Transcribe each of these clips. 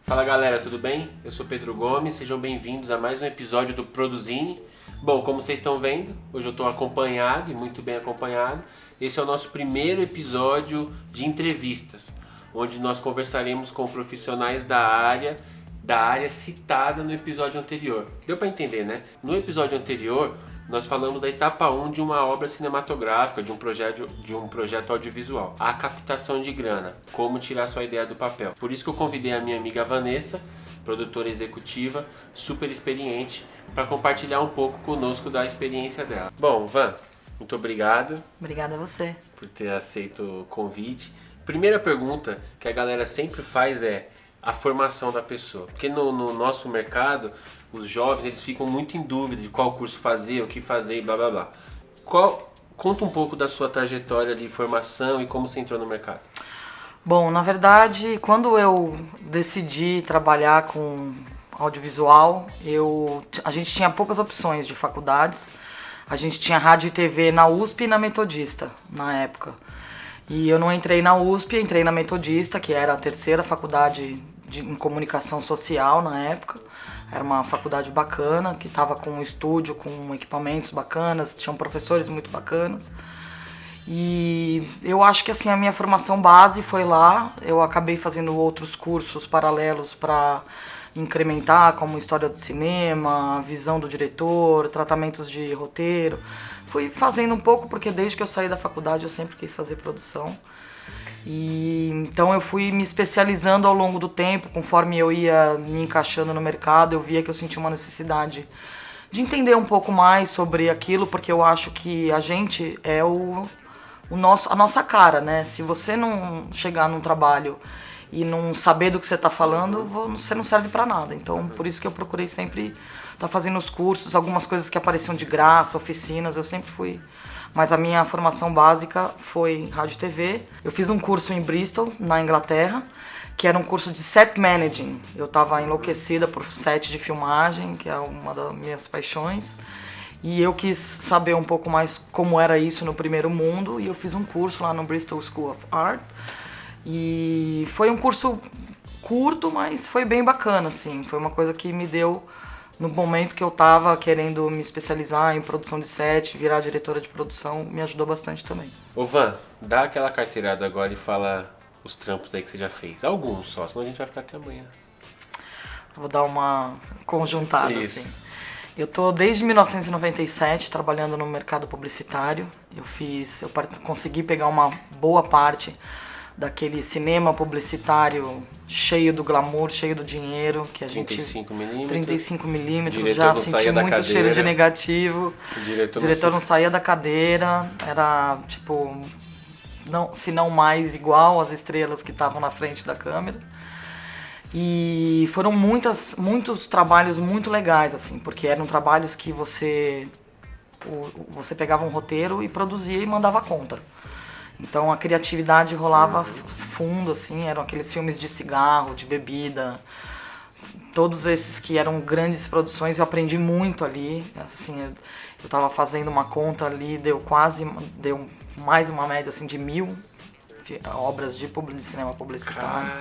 Fala galera, tudo bem? Eu sou Pedro Gomes, sejam bem-vindos a mais um episódio do Produzine. Bom, como vocês estão vendo, hoje eu estou acompanhado e muito bem acompanhado. Esse é o nosso primeiro episódio de entrevistas, onde nós conversaremos com profissionais da área citada no episódio anterior. Deu para entender, né? No episódio anterior, nós falamos da etapa 1 de uma obra cinematográfica, de um projeto audiovisual. A captação de grana, como tirar sua ideia do papel. Por isso que eu convidei a minha amiga Vanessa, produtora executiva, super experiente, para compartilhar um pouco conosco da experiência dela. Bom, Van, muito obrigado. Obrigada a você. Por ter aceito o convite. Primeira pergunta que a galera sempre faz é a formação da pessoa. Porque no nosso mercado, os jovens eles ficam muito em dúvida de qual curso fazer, o que fazer e blá blá blá. Conta um pouco da sua trajetória de formação e como você entrou no mercado. Bom, na verdade, quando eu decidi trabalhar com audiovisual, a gente tinha poucas opções de faculdades. A gente tinha rádio e TV na USP e na Metodista, na época. E eu não entrei na USP, entrei na Metodista, que era a terceira faculdade em comunicação social na época. Era uma faculdade bacana, que estava com um estúdio, com equipamentos bacanas, tinham professores muito bacanas. E eu acho que assim, a minha formação base foi lá. Eu acabei fazendo outros cursos paralelos para incrementar, como história do cinema, visão do diretor, tratamentos de roteiro. Fui fazendo um pouco porque desde que eu saí da faculdade eu sempre quis fazer produção. E então eu fui me especializando ao longo do tempo, conforme eu ia me encaixando no mercado, eu via que eu sentia uma necessidade de entender um pouco mais sobre aquilo, porque eu acho que a gente é a nossa cara, né? Se você não chegar num trabalho e não saber do que você está falando, você não serve para nada. Então, por isso que eu procurei sempre estar fazendo os cursos, algumas coisas que apareciam de graça, oficinas, eu sempre fui. Mas a minha formação básica foi rádio e TV. Eu fiz um curso em Bristol, na Inglaterra, que era um curso de set managing. Eu estava enlouquecida por set de filmagem, que é uma das minhas paixões. E eu quis saber um pouco mais como era isso no primeiro mundo, e eu fiz um curso lá no Bristol School of Art. E foi um curso curto, mas foi bem bacana, assim. Foi uma coisa que me deu, no momento que eu tava querendo me especializar em produção de set, virar diretora de produção, me ajudou bastante também. Ô Van, dá aquela carteirada agora e fala os trampos aí que você já fez. Alguns só, senão a gente vai ficar até amanhã. Vou dar uma conjuntada, Isso. assim. Eu tô desde 1997 trabalhando no mercado publicitário. Eu consegui pegar uma boa parte daquele cinema publicitário cheio do glamour, cheio do dinheiro, que a gente... 35mm. 35mm, já senti muito cheiro de negativo. O diretor não saía da cadeira, era tipo, não, se não mais igual às estrelas que estavam na frente da câmera. E foram muitos trabalhos muito legais, assim, porque eram trabalhos que você pegava um roteiro e produzia e mandava conta. Então a criatividade rolava fundo, assim, eram aqueles filmes de cigarro, de bebida, todos esses que eram grandes produções, eu aprendi muito ali, assim, eu tava fazendo uma conta ali, deu mais uma média, assim, de 1000 obras de cinema publicitário.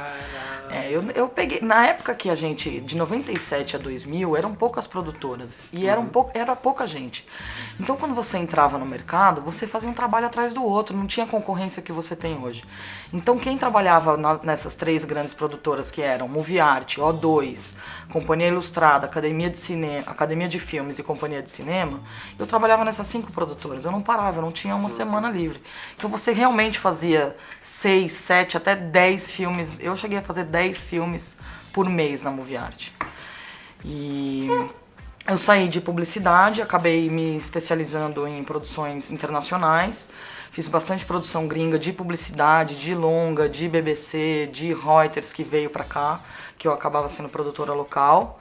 Eu peguei, na época que a gente, de 97 a 2000, eram poucas produtoras e era pouca gente. Então quando você entrava no mercado, você fazia um trabalho atrás do outro, não tinha a concorrência que você tem hoje. Então quem trabalhava nessas três grandes produtoras que eram Movie Art, O2, Companhia Ilustrada, Academia de Filmes e Companhia de Cinema, eu trabalhava nessas 5 produtoras, eu não parava, eu não tinha uma semana livre. Então você realmente fazia 6, 7, até 10 filmes. Eu cheguei a fazer 10 filmes por mês na Movie Art. E eu saí de publicidade, acabei me especializando em produções internacionais. Fiz bastante produção gringa de publicidade, de longa, de BBC, de Reuters, que veio pra cá, que eu acabava sendo produtora local.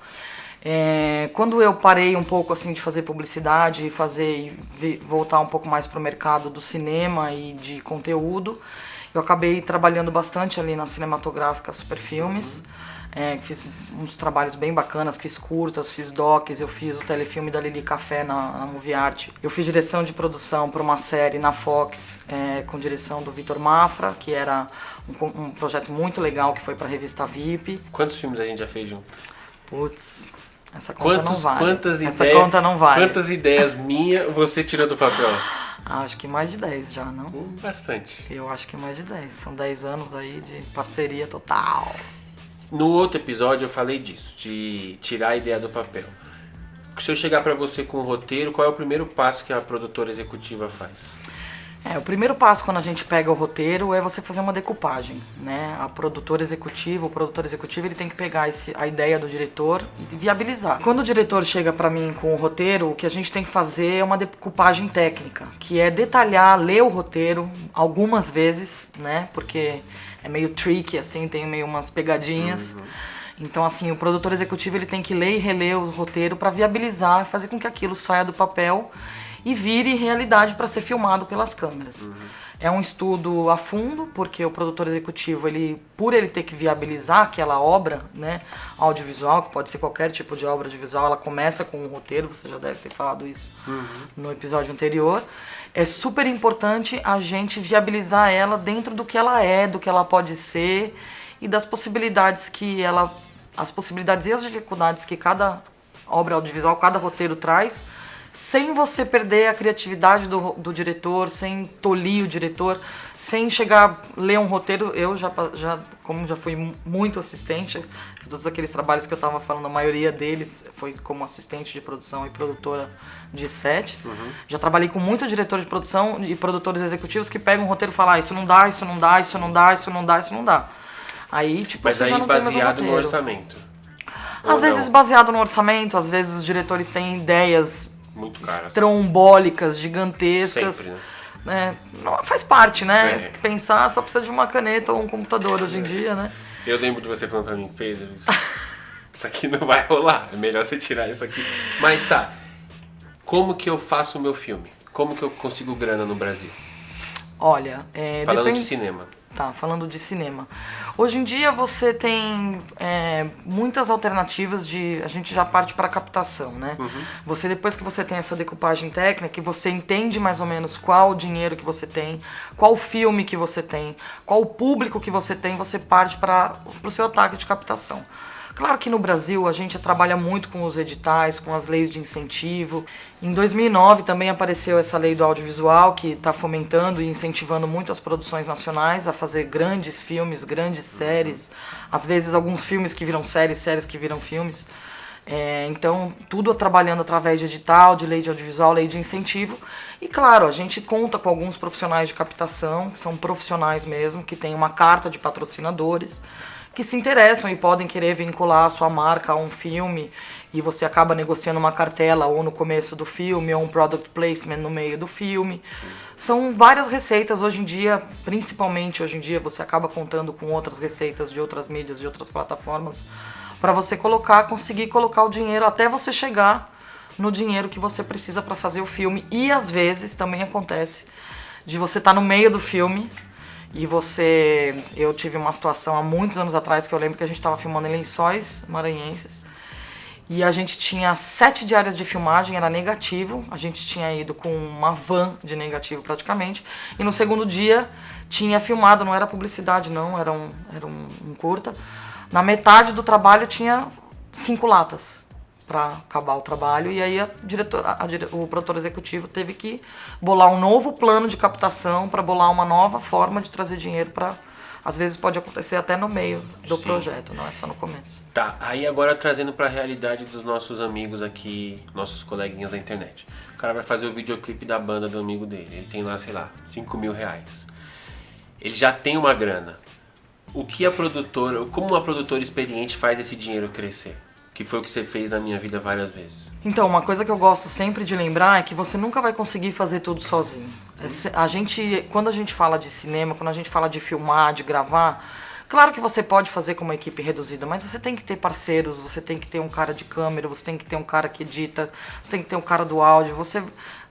Quando eu parei um pouco assim de fazer publicidade e voltar um pouco mais pro mercado do cinema e de conteúdo, eu acabei trabalhando bastante ali na cinematográfica Super Filmes. Fiz uns trabalhos bem bacanas, fiz curtas, fiz docs, eu fiz o telefilme da Lili Café na Movie Art. Eu fiz direção de produção para uma série na Fox, com direção do Vitor Mafra, que era um projeto muito legal que foi para a revista VIP. Quantos filmes a gente já fez junto? Putz, essa conta não vale. Essa conta não vale. Quantas ideias minhas você tirou do papel? Acho que mais de 10 já, não? Bastante. Eu acho que mais de 10. São 10 anos aí de parceria total. No outro episódio eu falei disso, de tirar a ideia do papel. Se eu chegar pra você com um roteiro, qual é o primeiro passo que a produtora executiva faz? O primeiro passo quando a gente pega o roteiro é você fazer uma decupagem, né? O produtor executivo, ele tem que pegar a ideia do diretor e viabilizar. Quando o diretor chega pra mim com o roteiro, o que a gente tem que fazer é uma decupagem técnica, que é detalhar, ler o roteiro algumas vezes, né? Porque é meio tricky, assim, tem meio umas pegadinhas. Então, assim, o produtor executivo ele tem que ler e reler o roteiro para viabilizar, fazer com que aquilo saia do papel e vire realidade para ser filmado pelas câmeras. É um estudo a fundo, porque o produtor executivo, por ele ter que viabilizar aquela obra, né, audiovisual, que pode ser qualquer tipo de obra audiovisual, ela começa com um roteiro, você já deve ter falado isso no episódio anterior. É super importante a gente viabilizar ela dentro do que ela é, do que ela pode ser e das possibilidades as possibilidades e as dificuldades que cada obra audiovisual, cada roteiro traz, sem você perder a criatividade do diretor, sem tolir o diretor, sem chegar a ler um roteiro. Eu como já fui muito assistente, todos aqueles trabalhos que eu estava falando, a maioria deles foi como assistente de produção e produtora de set. Já trabalhei com muito diretor de produção e produtores executivos que pegam um roteiro e falam, isso não dá, isso não dá, isso não dá, isso não dá, isso não dá. Aí, tipo, mas você aí já não tem mais um baseado roteiro. no orçamento? Às vezes baseado no orçamento, às vezes os diretores têm ideias muito caras, trombólicas, gigantescas. Sempre, né? Não, faz parte, né? Pensar só precisa de uma caneta ou um computador hoje em dia, né? Eu lembro de você falando pra mim, Pedro, isso aqui não vai rolar, é melhor você tirar isso aqui. Mas tá, como que eu faço o meu filme? Como que eu consigo grana no Brasil? Olha, falando de cinema. Tá, falando de cinema. Hoje em dia você tem muitas alternativas a gente já parte para captação, né? Você, depois que você tem essa decupagem técnica, que você entende mais ou menos qual o dinheiro que você tem, qual filme que você tem, qual o público que você tem, você parte para o seu ataque de captação. Claro que no Brasil a gente trabalha muito com os editais, com as leis de incentivo. Em 2009 também apareceu essa lei do audiovisual que está fomentando e incentivando muito as produções nacionais a fazer grandes filmes, grandes séries. Às vezes alguns filmes que viram séries, séries que viram filmes. Então tudo trabalhando através de edital, de lei de audiovisual, lei de incentivo. E claro, a gente conta com alguns profissionais de captação, que são profissionais mesmo, que têm uma carta de patrocinadores, que se interessam e podem querer vincular a sua marca a um filme e você acaba negociando uma cartela ou no começo do filme ou um product placement no meio do filme. São várias receitas hoje em dia, principalmente hoje em dia, você acaba contando com outras receitas de outras mídias, de outras plataformas, para você conseguir colocar o dinheiro até você chegar no dinheiro que você precisa para fazer o filme. E às vezes também acontece de você estar no meio do filme e eu tive uma situação há muitos anos atrás que eu lembro que a gente estava filmando em Lençóis Maranhenses e a gente tinha 7 diárias de filmagem, era negativo, a gente tinha ido com uma van de negativo praticamente e no segundo dia tinha filmado, não era publicidade não, era um curta. Na metade do trabalho tinha 5 latas para acabar o trabalho e aí o produtor executivo teve que bolar um novo plano de captação para bolar uma nova forma de trazer dinheiro para... Às vezes pode acontecer até no meio do projeto, não é só no começo. Tá, aí agora trazendo para a realidade dos nossos amigos aqui, nossos coleguinhas da internet. O cara vai fazer o videoclipe da banda do amigo dele, ele tem lá, sei lá, 5 mil reais. Ele já tem uma grana. Como uma produtora experiente faz esse dinheiro crescer? Que foi o que você fez na minha vida várias vezes. Então, uma coisa que eu gosto sempre de lembrar é que você nunca vai conseguir fazer tudo sozinho. Quando a gente fala de cinema, quando a gente fala de filmar, de gravar, claro que você pode fazer com uma equipe reduzida, mas você tem que ter parceiros, você tem que ter um cara de câmera, você tem que ter um cara que edita, você tem que ter um cara do áudio,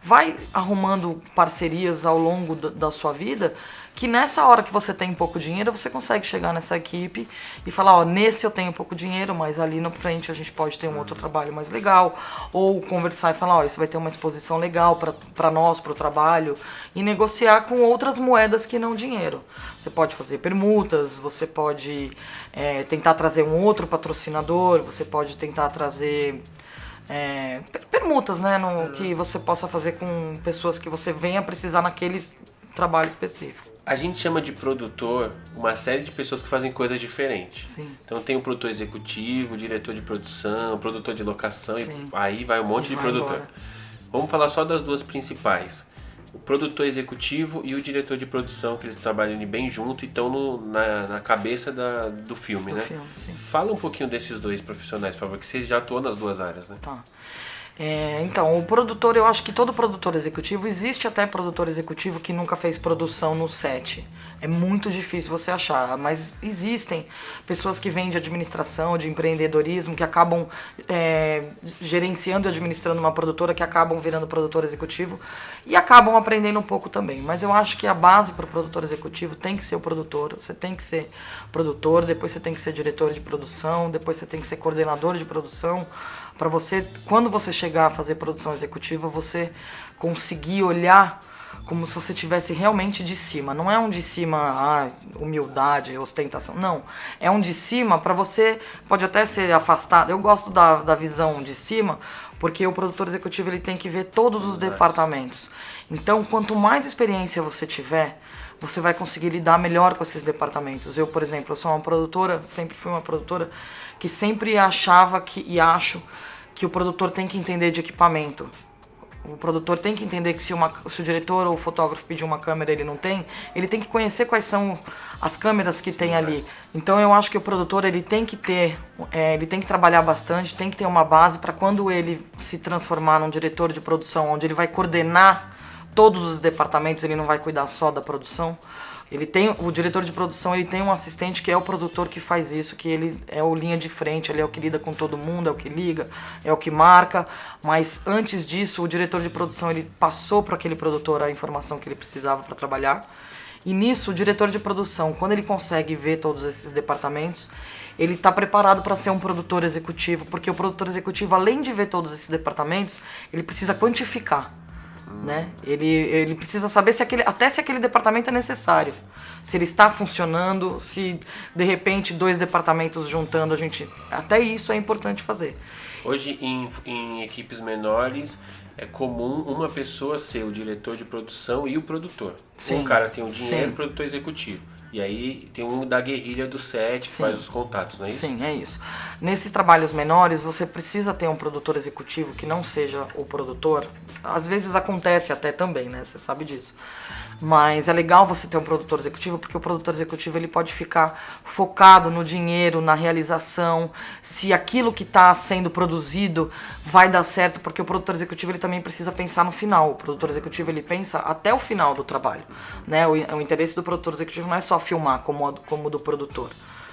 vai arrumando parcerias ao longo da sua vida, que nessa hora que você tem pouco dinheiro, você consegue chegar nessa equipe e falar, ó, nesse eu tenho pouco dinheiro, mas ali na frente a gente pode ter um outro trabalho mais legal, ou conversar e falar, ó, isso vai ter uma exposição legal para nós, para o trabalho, e negociar com outras moedas que não dinheiro. Você pode fazer permutas, você pode tentar trazer um outro patrocinador, você pode tentar trazer permutas, né, que você possa fazer com pessoas que você venha precisar naquele trabalho específico. A gente chama de produtor uma série de pessoas que fazem coisas diferentes. Sim. Então tem o produtor executivo, o diretor de produção, o produtor de locação, Sim. e aí vai um monte de produtor. Embora. Vamos falar só das duas principais. O produtor executivo e o diretor de produção, que eles trabalham bem junto e estão na cabeça do filme, Do né? filme, sim. Fala um pouquinho desses dois profissionais, por favor, que você já atuou nas duas áreas, né? Tá. Então, o produtor, eu acho que todo produtor executivo, existe até produtor executivo que nunca fez produção no set. É muito difícil você achar, mas existem pessoas que vêm de administração, de empreendedorismo, que acabam gerenciando e administrando uma produtora, que acabam virando produtor executivo e acabam aprendendo um pouco também. Mas eu acho que a base para o produtor executivo tem que ser o produtor. Você tem que ser produtor, depois você tem que ser diretor de produção, depois você tem que ser coordenador de produção, para você, quando você chegar a fazer produção executiva, você conseguir olhar como se você estivesse realmente de cima. Não é um de cima, humildade, ostentação. Não. É um de cima para você, pode até ser afastado. Eu gosto da visão de cima, porque o produtor executivo ele tem que ver todos os departamentos. Então, quanto mais experiência você tiver, você vai conseguir lidar melhor com esses departamentos. Eu, por exemplo, eu sou uma produtora, sempre fui uma produtora que sempre achava e acho que o produtor tem que entender de equipamento. O produtor tem que entender que se o diretor ou o fotógrafo pedir uma câmera e ele não tem, ele tem que conhecer quais são as câmeras que tem ali. Então eu acho que o produtor ele tem que trabalhar bastante, tem que ter uma base para quando ele se transformar num diretor de produção, onde ele vai coordenar todos os departamentos, ele não vai cuidar só da produção. O diretor de produção, ele tem um assistente que é o produtor que faz isso, que ele é o linha de frente, ele é o que lida com todo mundo, é o que liga, é o que marca, mas antes disso, o diretor de produção, ele passou para aquele produtor a informação que ele precisava para trabalhar, e nisso, o diretor de produção, quando ele consegue ver todos esses departamentos, ele está preparado para ser um produtor executivo, porque o produtor executivo, além de ver todos esses departamentos, ele precisa quantificar. Né? Ele precisa saber se aquele departamento é necessário, se ele está funcionando, se de repente 2 departamentos juntando, até isso é importante fazer. Hoje em equipes menores é comum uma pessoa ser o diretor de produção e o produtor. Sim, um cara tem o dinheiro e sim. o produtor executivo. E aí tem um da guerrilha do set que Sim. faz os contatos, não é isso? Sim, é isso. Nesses trabalhos menores, você precisa ter um produtor executivo que não seja o produtor. Às vezes acontece até também, né? Você sabe disso. Mas é legal você ter um produtor executivo, porque o produtor executivo ele pode ficar focado no dinheiro, na realização, se aquilo que está sendo produzido vai dar certo, porque o produtor executivo ele também precisa pensar no final. O produtor executivo ele pensa até o final do trabalho, né? O interesse do produtor executivo não é só filmar como do produtor,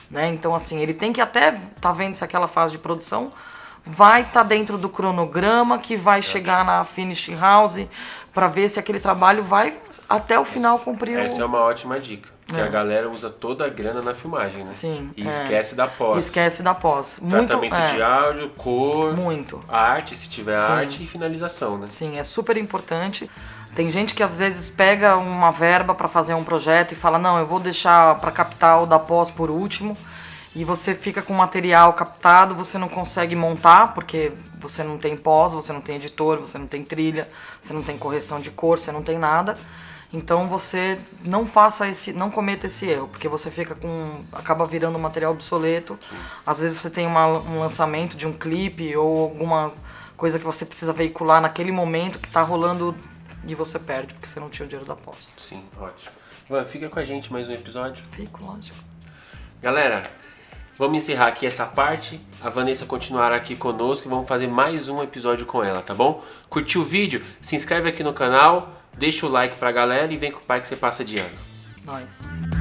né? Então assim, ele tem que até tá vendo se aquela fase de produção vai estar dentro do cronograma que vai chegar na finishing house para ver se aquele trabalho vai até o final cumprir Essa é uma ótima dica, porque a galera usa toda a grana na filmagem, né? Sim. E esquece da pós. Esquece da pós. Tratamento de áudio, cor, Muito. arte, se tiver Sim. arte, e finalização, né? Sim, é super importante. Tem gente que às vezes pega uma verba para fazer um projeto e fala, não, eu vou deixar para captar o da pós por último. E você fica com material captado, você não consegue montar, porque você não tem pós, você não tem editor, você não tem trilha, você não tem correção de cor, você não tem nada. Então você não cometa esse erro, porque você acaba virando um material obsoleto. Às vezes você tem um lançamento de um clipe ou alguma coisa que você precisa veicular naquele momento que tá rolando e você perde, porque você não tinha o dinheiro da pós. Sim, ótimo. Ivan, fica com a gente mais um episódio. Fico, lógico. Galera, vamos encerrar aqui essa parte. A Vanessa continuará aqui conosco e vamos fazer mais um episódio com ela, tá bom? Curtiu o vídeo? Se inscreve aqui no canal, deixa o like pra galera e vem com o pai que você passa de ano. Nós.